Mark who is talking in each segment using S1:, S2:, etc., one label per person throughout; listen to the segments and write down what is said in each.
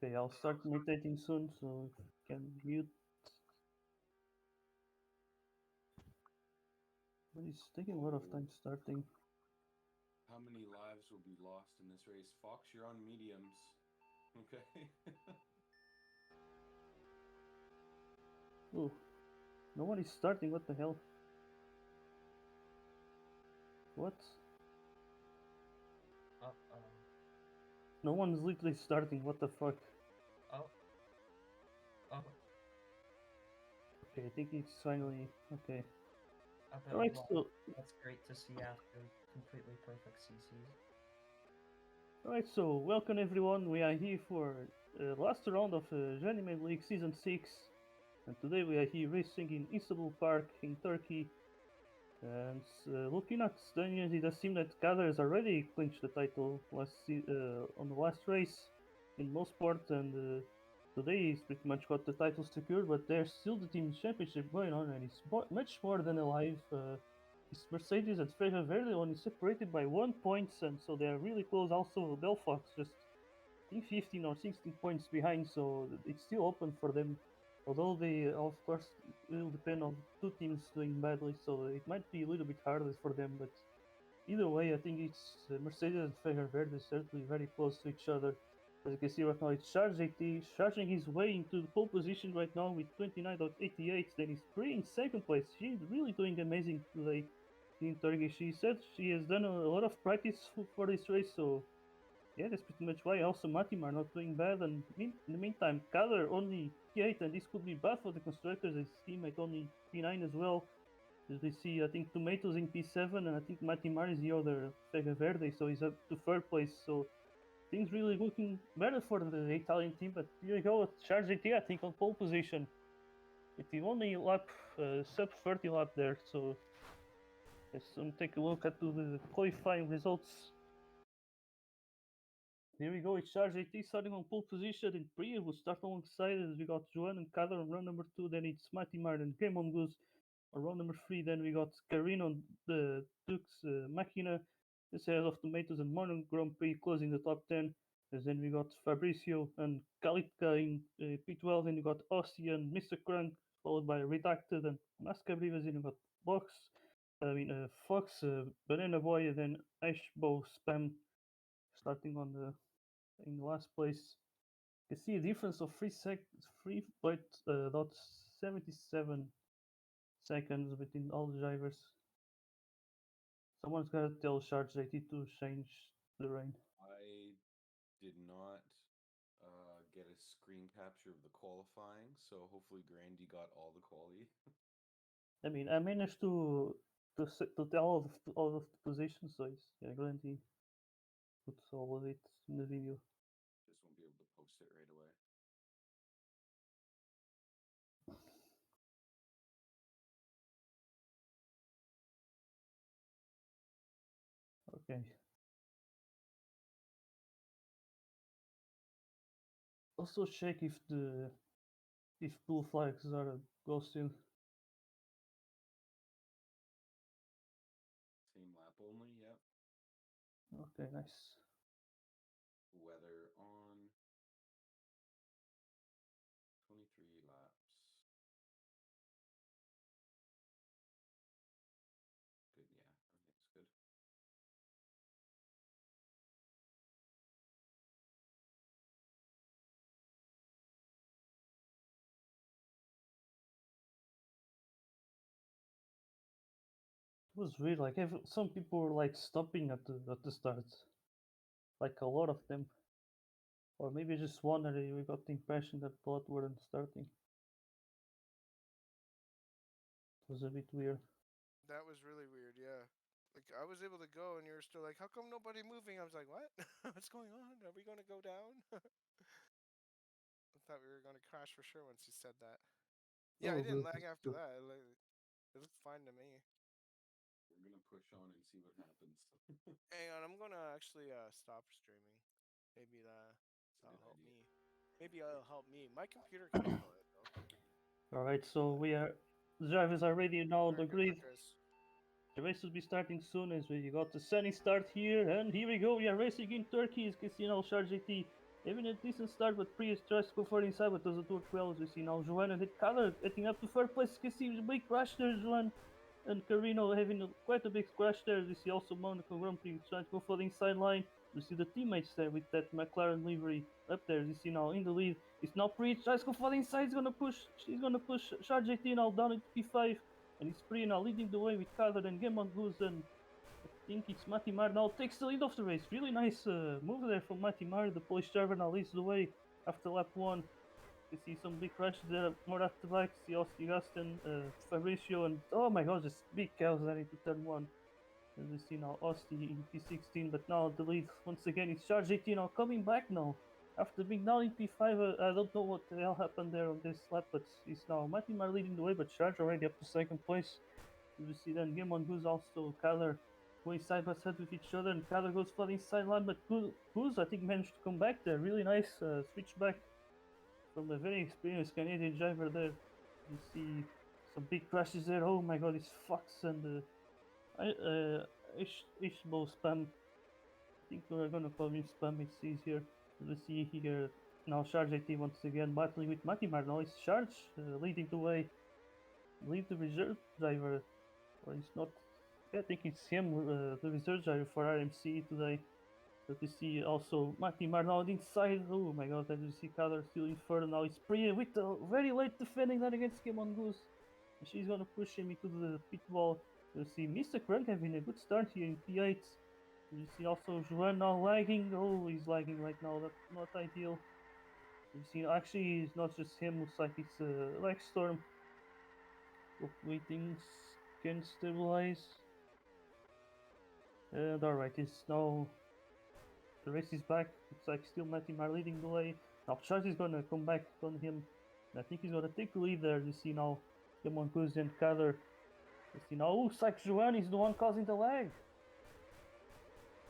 S1: Okay, I'll start meditating soon, so if you can mute. But it's taking a lot of time starting.
S2: How many lives will be lost in this race? Fox, you're on mediums. Okay.
S1: Oh, no one is starting, what the hell? What?
S3: Uh-oh.
S1: No one's literally starting, what the fuck?
S3: Oh. Oh.
S1: Okay, I think it's finally... okay.
S3: Okay,
S1: Alright,
S3: well,
S1: so...
S3: that's great to see after completely perfect CCs.
S1: Alright, so welcome everyone, we are here for last round of Journeyman League Season 6. And today we are here racing in Istanbul Park in Turkey. And looking at Staniers, it does seem that Kader has already clinched the title on the last race in most part, and today he's pretty much got the title secured. But there's still the team championship going on, and it's much more than alive. It's Mercedes and Ferrer Verde only separated by 1 point, and so they are really close. Also, Delphox just I think 15 or 16 points behind, so it's still open for them. Although they, of course, will depend on two teams doing badly, so it might be a little bit harder for them. But either way, I think it's Mercedes and Ferrer Verde certainly very close to each other. As you can see right now, it's Charge AT charging his way into the pole position right now with 29.88. Then he's pretty in second place. She's really doing amazing today in Turkey. She said she has done a lot of practice for this race, so yeah, that's pretty much why. Also, Matimar not doing bad, and in the meantime, Kader only P8, and this could be bad for the constructors. His teammate only P9 as well. As we see, I think Tomatoes in P7, and I think Matimar is the other Vega Verde, so he's up to third place. So things really looking better for the Italian team. But here we go, Charge GT, I think, on pole position. With the only lap, sub 30 lap there. So let's take a look at the qualifying results. Here we go, it's Charge AT starting on pole position in Priya, who start alongside us. We got Joan and Kader on run number 2, then it's Matimar and Game on Goose on run number 3, then we got Karin on the Dux Machina, instead of Tomatoes and Mono Grand Prix closing the top 10. And then we got Fabricio and Kalitka in P12, then we got Aussie and Mr. Krunk, followed by Redacted and Mascabrivas, then we got Fox, Banana Boy, and then Ashbow Spam starting on the in last place. You can see a difference of 3.77 seconds between all the drivers. Someone's gotta tell Charge 80 to change the rain.
S2: I did not get a screen capture of the qualifying, so hopefully Grandy got all the quality.
S1: I mean, I managed to tell all of the positions, so it's Grandy puts all of it in the video.
S2: Just won't be able to post it right away.
S1: Okay. Also check if blue flags are ghosting.
S2: Same lap only, yep.
S1: Okay, nice.
S2: Weather on. 23 laps. Good, yeah, everything's good.
S1: It was weird. Like some people were like stopping at the start, like a lot of them, or maybe just one. And we got the impression that a lot weren't starting. It was a bit weird.
S4: That was really weird, yeah. Like I was able to go and you were still like, how come nobody moving? I was like, what? What's going on? Are we gonna go down? I thought we were gonna crash for sure once you said that. Yeah, I didn't lag after that. It looked fine to me.
S2: We're gonna push on and see what happens.
S4: Hang on, I'm gonna actually stop streaming. Maybe that'll help
S2: idea.
S4: me. Maybe it'll help me. My computer can handle it though.
S1: All right, so the drivers are ready now on the
S4: Alright, good
S1: grid.
S4: luck, guys.
S1: The race will be starting soon as we got the sunny start here, and here we go. We are racing in Turkey. As you can see now, Charge GT Having a decent start, but Prius tries to go for the inside, but doesn't work well. As we see now, Joan and Kader getting up to third place. You can see the big crash there, Joan and Carino having quite a big crash there. We see also Monaco Grand Prix trying to go for the inside line. We see the teammates there with that McLaren livery up there. You see now in the lead. It's now Prius tries to go for the inside. He's gonna push. She's gonna push Charge 18 now down into P5, and it's Prius now leading the way with Kader and Gemon Goose, and I think it's Matimar now takes the lead of the race. Really nice move there from Matimar. The Polish driver now leads the way after lap 1. You see some big crashes there, more after back. See Osti Gaston, Fabricio, and oh my god, just big chaos there into turn 1. As we see now Osti in P16, but now the lead once again is Charge 18 now coming back now. After being down in P5, I don't know what the hell happened there on this lap, but it's now Matimar leading the way, but Charge already up to second place. As we see then Game on Goose also Kader going side by side with each other, and Kader goes for the inside line, but Goose I think managed to come back there. Really nice switch back from a very experienced Canadian driver there. You see some big crashes there. Oh my god, it's Fox and Ishbo Spam. I think we're gonna call him Spam, it says here. We see here now Charge 18 once again battling with Matimar. Now it's Charge leading the way. Lead the reserve driver, or it's not. I think it's him, the reserve driver for RMC today. But we see also Matimar now inside. Oh my god, as we see Kader still in third. Now it's Priya with the very late defending that against Game on Goose. She's gonna push him into the pit wall. You see Mr. Crunk having a good start here in P8. You see also Juan now lagging. Oh, he's lagging right now. That's not ideal. You see, actually, it's not just him. Looks like it's a lag storm. Hopefully things can stabilize. And alright, it's now the race is back. It's like still Matimar leading the way. Now Charles is gonna come back on him. And I think he's gonna take the lead there. You see now Demon Kuz and Kader. You see now, oh, Sykes Joan is the one causing the lag.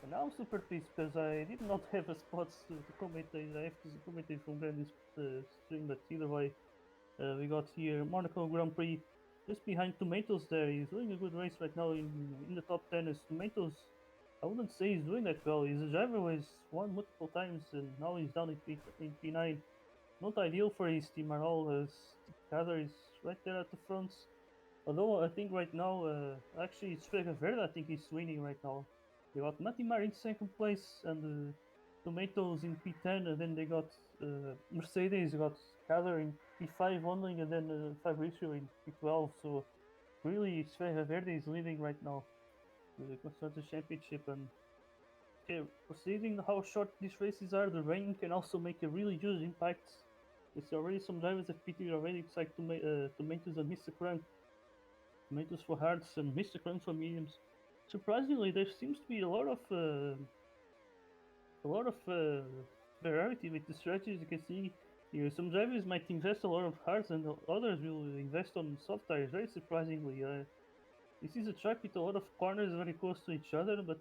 S1: And now I'm super pissed because I did not have a spot to commentate. I have to commentate from Grandy's stream, but either way, we got here Monaco Grand Prix just behind Tomatoes there. He's doing a good race right now in the top 10 as Tomatoes. I wouldn't say he's doing that well. His driver was won multiple times and now he's down in P9. Not ideal for his team at all as Kader is right there at the front. Although I think right now, actually it's Vega Verde I think he's winning right now. They got Matimar in second place and Tomatoes in P10, and then they got Mercedes got Kader in P5 only, and then Fabricio in P12. So really, Vega Verde is leading right now the Constructors Championship. And okay, considering how short these races are, the rain can also make a really huge impact. There's already some drivers have pitted already. It's like Tomatoes and Mr. Crank. Tomatoes for hards and Mr. Crank for mediums. Surprisingly, there seems to be a lot of variety with the strategies. You can see here some drivers might invest a lot of hards and others will invest on soft tires. Very surprisingly, this is a track with a lot of corners very close to each other, but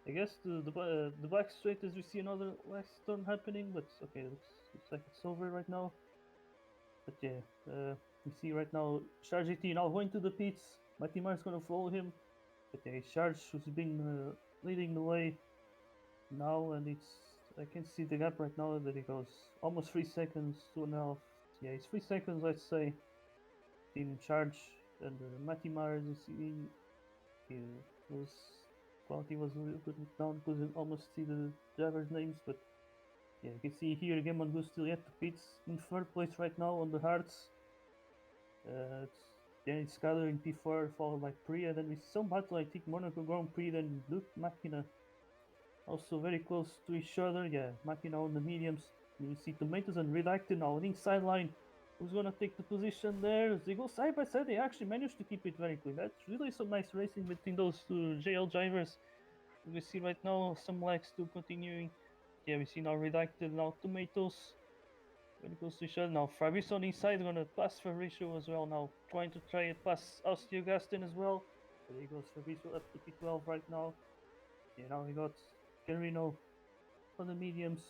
S1: I guess the back straight as we see another last turn happening. But okay, looks like it's over right now. But yeah, you see right now Charge 18 now going to the pits. Matimar is gonna follow him. But yeah, Charge who's been leading the way now, and I can see the gap right now that it goes almost 3 seconds, 2.5. Yeah, it's 3 seconds, let's say, in Charge and Matimar. As you see, was quality was a little bit down because you almost see the drivers' names, but yeah, you can see here again Mongoose still yet to pits in third place right now on the hards. Then it's Skyler in P4 followed by Priya. Then with some battle, I think Monaco Grand Prix, then Luke Machina also very close to each other. Yeah, Machina on the mediums. You see Tomatoes and Redacted now on the inside line. Who's gonna take the position there? As they go side by side, they actually managed to keep it very clean. That's really some nice racing between those two JL drivers. We see right now some lags still continuing. Yeah, we see now Redacted, now Tomatoes. When it goes to each other now, Fabrice on the inside gonna pass Fabricio as well now. Trying to try and pass Austria Gaston as well. There he goes, Fabricio up to P12 right now. Yeah, now we got Carino on the mediums.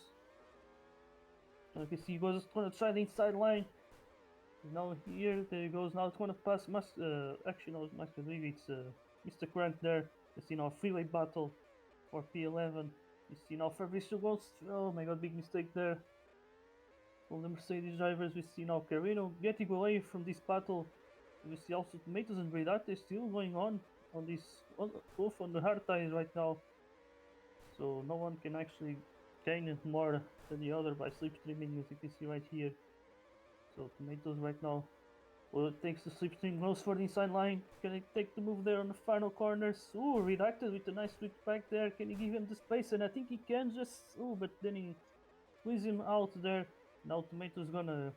S1: You can see he was gonna try the inside line. Now here, there he goes. Now it's gonna pass actually no, Master League, it's Mr. Crank there. You see now freeway battle for P11. You see now Fabrizio goes. Oh my god, big mistake there. All the Mercedes drivers. We see now Carino getting away from this battle. We see also Tomatoes and Bridate still going on this, both on the hard tires right now. So no one can actually gain more than the other by slipstreaming, as you can see right here. So Tomatoes right now, well, it takes the slipstream, goes for the inside line. Can he take the move there on the final corners? Ooh, redacted with a nice switch back there. Can he give him the space? And I think he can just. Oh, but then he squeeze him out there. Now Tomato's gonna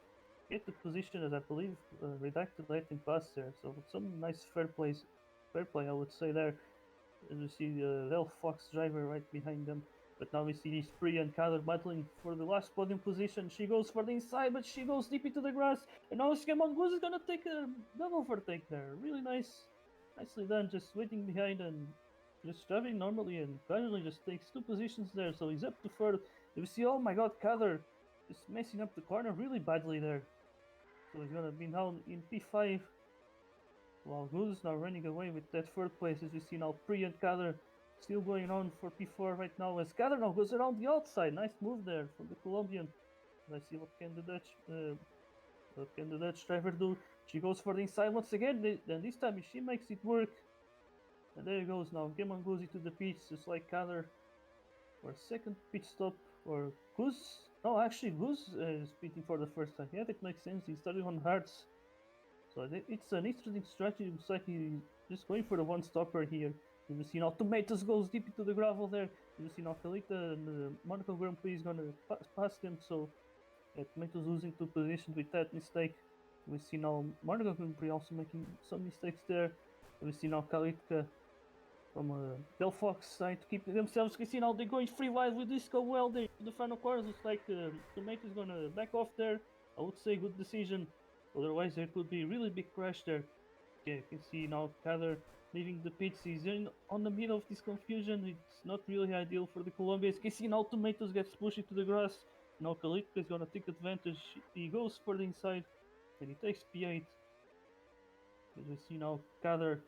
S1: get the position, as I believe redacted let him pass there. So some nice fair play I would say there. As we see the Del Fox driver right behind them. But now we see these Pri and Kader battling for the last podium position. She goes for the inside, but she goes deep into the grass. And now Skemon Goose is gonna take a double overtake there. Really nice, nicely done. Just waiting behind and just driving normally and casually just takes two positions there. So he's up to third. And we see, oh my god, Kader just messing up the corner really badly there. So he's gonna be now in P5. While Goose is now running away with that third place, as we see now Pri and Kader still going on for P4 right now. As Kader now goes around the outside, nice move there from the Colombian. Let's see what can the Dutch driver do. She goes for the inside once again. Then this time she makes it work. And there he goes now. Gemon goes into the pits, just like Kader for a second pit stop. Or Goose? No, actually Goose is pitting for the first time. Yeah, that makes sense. He's starting on hards. So it's an interesting strategy. Looks like he's just going for the one stopper here. You see now Tomatoes goes deep into the gravel there. You see now Kalita and Monaco Grand Prix is gonna pass them. So Tomatoes losing two positions with that mistake. We see now Monaco Grand Prix also making some mistakes there. We see now Kalita from Del Fox trying to keep themselves. We see now they're going free wide with Disco well there in the final corners. Looks like Tomatoes gonna back off there. I would say good decision. Otherwise, there could be a really big crash there. Okay, you can see now Kader leaving the pits. He's in on the middle of this confusion. It's not really ideal for the Colombians. You can see now Tomatoes gets pushed into the grass. Now Kalitka is gonna take advantage. He goes for the inside and he takes P8. As we see now Kader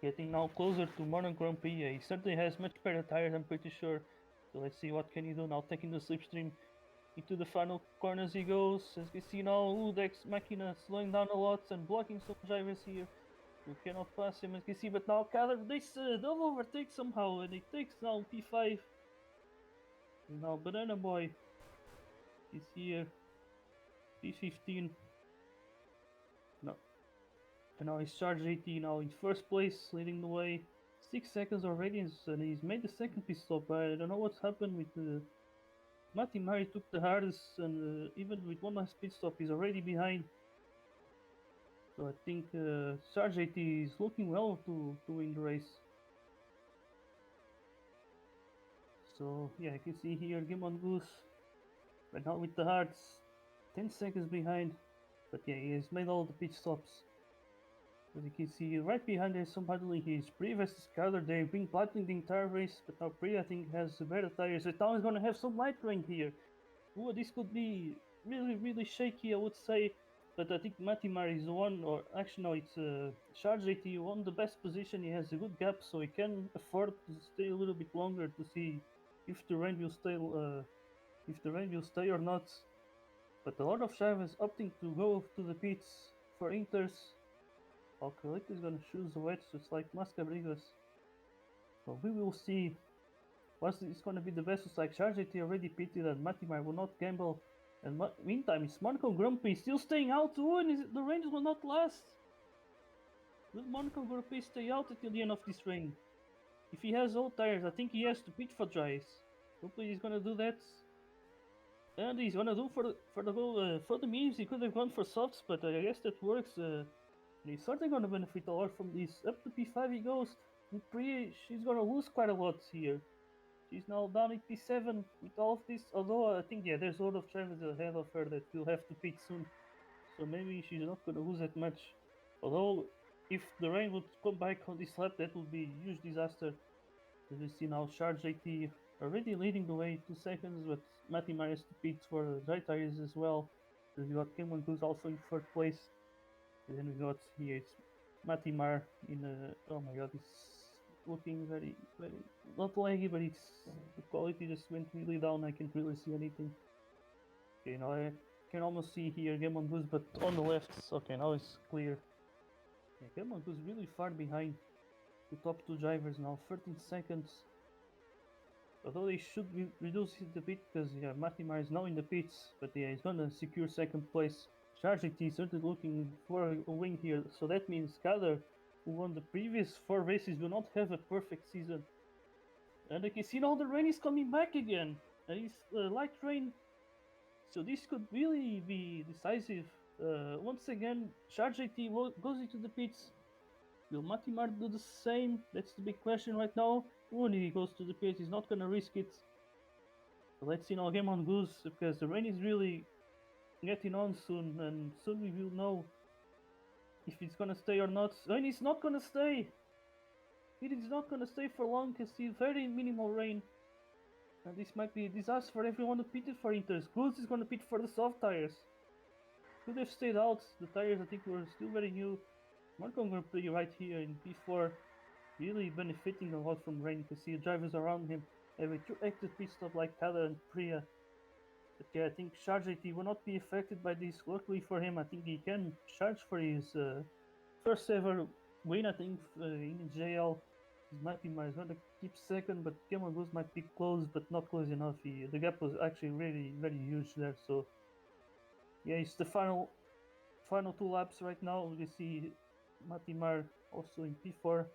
S1: getting now closer to Monaco Grand Prix. He certainly has much better tires, I'm pretty sure. So let's see what can he do now, taking the slipstream into the final corners he goes. As you see now, Udex Machina slowing down a lot and blocking some drivers here who cannot pass him, as you see. But now Kader, this double overtake somehow, and he takes now P5. And now Banana Boy is here, P15. No, and now he's Charge 18 now in first place, leading the way. 6 seconds already, and he's made the second pit stop. I don't know what's happened with Matti Mari took the hardest, and even with one last pit stop, he's already behind. So I think Sarge 80 is looking well to win the race. So yeah, you can see here Gimon Goose right now with the hearts, 10 seconds behind. But yeah, he has made all the pit stops. As you can see right behind there's some battling here. Pri versus Kader. They've been battling the entire race, but now Pri I think has better tires. So now he's gonna have some light rain here. Ooh, this could be really shaky, I would say. But I think Matimar is the one, or actually no, it's Charge 80 won the best position. He has a good gap, so he can afford to stay a little bit longer to see if the rain will stay or not. But a lot of drivers opting to go to the pits for Inters. Alcalita is gonna choose the wets just like Mascabrigas. So we will see what is gonna be the best. It's like Charge 80 already pitted and Matimar will not gamble. And meantime, is Monaco Grumpy still staying out? Oh, and the range will not last. Will Monaco Grumpy stay out until the end of this rain? If he has old tires, I think he has to pit for dries. Hopefully he's gonna do that. And he's gonna do for the whole for the memes. He could have gone for softs, but I guess that works. He's certainly gonna benefit a lot from this. Up to P5 he goes. And Pri, she's gonna lose quite a lot here. She's now down at P7 with all of this. Although I think there's a lot of drivers ahead of her that will have to pit soon. So maybe she's not gonna lose that much. Although if the rain would come back on this lap, that would be a huge disaster. As we see now, Charge 80 already leading the way 2 seconds, but Matty Marius to pit for dry tires as well. So we got Cameron who's also in third place. And then we got here it's Matty Mar in oh my god, looking very not laggy, but it's the quality just went really down. I can't really see anything. Okay, now I can almost see here Game on Goose, but on the left. Okay, now it's clear. Yeah, Game on Goose really far behind the top two drivers now, 13 seconds. Although they should reduce it a bit because yeah, Matimar is now in the pits, but yeah, he's gonna secure second place. Charge T certainly looking for a win here, so that means Kader, who won the previous 4 races, will not have a perfect season. And I can see now the rain is coming back again, and it's light rain, so this could really be decisive. Once again, Charge T goes into the pits. Will Matimar do the same? That's the big question right now. When he goes to the pits, he's not gonna risk it. So let's see now Game on Goose, because the rain is really getting on soon, and soon we will know if it's gonna stay or not. Rain is not gonna stay! It is not gonna stay for long, because see very minimal rain. And this might be a disaster for everyone who pitted for Inters. Goose is gonna pit for the soft tires. Could have stayed out. The tires I think were still very new. Marco Grand Prix right here in P4, really benefiting a lot from rain. You can see drivers around him having 2 active pit stop like Kada and Priya. But yeah, I think Charge AT will not be affected by this. Luckily for him, I think he can charge for his first ever win, I think, in JL. His Matimar is going to keep second, but Cameron Goose might be close, but not close enough. The gap was actually really very huge there. So yeah, it's the final 2 laps right now. You see Matimar also in P4.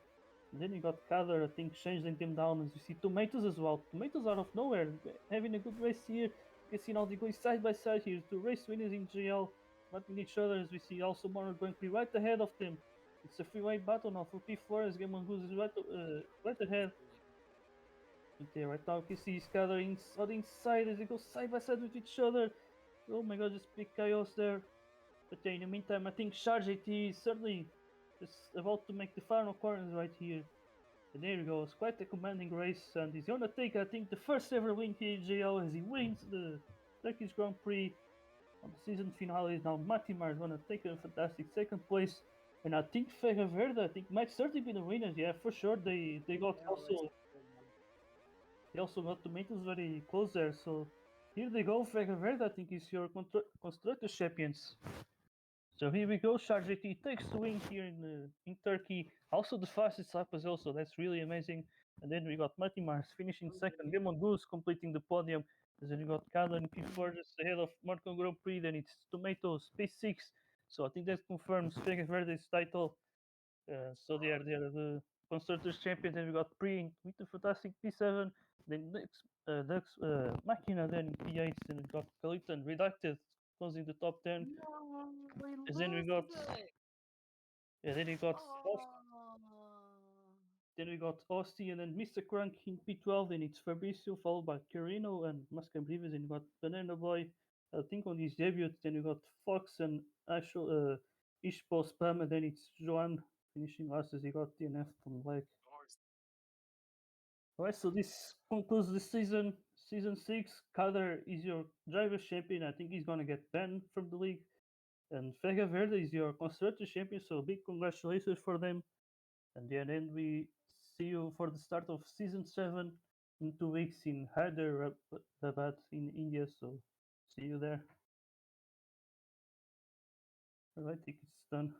S1: And then you got Kader, I think, changing them down. As you see Tomatoes as well. Tomatoes out of nowhere, having a good race here. You can see now they're going side by side here. 2 race winners in GL, fighting each other. As we see also Mono going to be right ahead of them. It's a freeway battle now for P4 as Game on Goose is right ahead. But yeah, right now you can see Kader on the inside as they go side by side with each other. Oh my god, just big chaos there. But yeah, in the meantime, I think Charge AT is certainly just about to make the final corners right here. And there he goes, quite a commanding race, and he's gonna take, I think, the first ever win here in JL as he wins the Turkish Grand Prix on the season finale. Now Matimar is gonna take a fantastic second place, and I think Vega Verde, I think, might certainly be the winners. Yeah, for sure. They got they also got Tomatoes very close there. So here they go. Vega Verde, I think, is your constructors champions. So here we go. Charge AT takes the win here in Turkey. Also the fastest lap as well, so that's really amazing. And then we got Matimars finishing second. Demon Goose completing the podium. And then we got Kader in P4 just ahead of Marco Grand Prix. Then it's Tomatoes P6. So I think that confirms Vega Verde's title. So they are the constructors champions. Then we got Pre with the fantastic P7. Then next Dux Machina then P8. Then we got Kalita and Redacted closing the top 10.
S5: No, we
S1: And then we
S5: lost
S1: got
S5: it.
S1: yeah, then we got
S5: Oh.
S1: then we got Osti and then Mr. Crunk in P12. Then it's Fabricio followed by Carino and Mascambrives. Then we got Banana Boy, I think on his debut. Then we got Fox and Ishpo Spam, and then it's Joan finishing last as he got DNF from Leg. Alright, so this concludes the season. Season 6, Kader is your driver's champion. I think he's gonna get banned from the league. And Vega Verde is your constructor champion, so big congratulations for them. And yeah, then we see you for the start of season 7 in 2 weeks in Hyderabad in India. So see you there. Alright, I think it's done.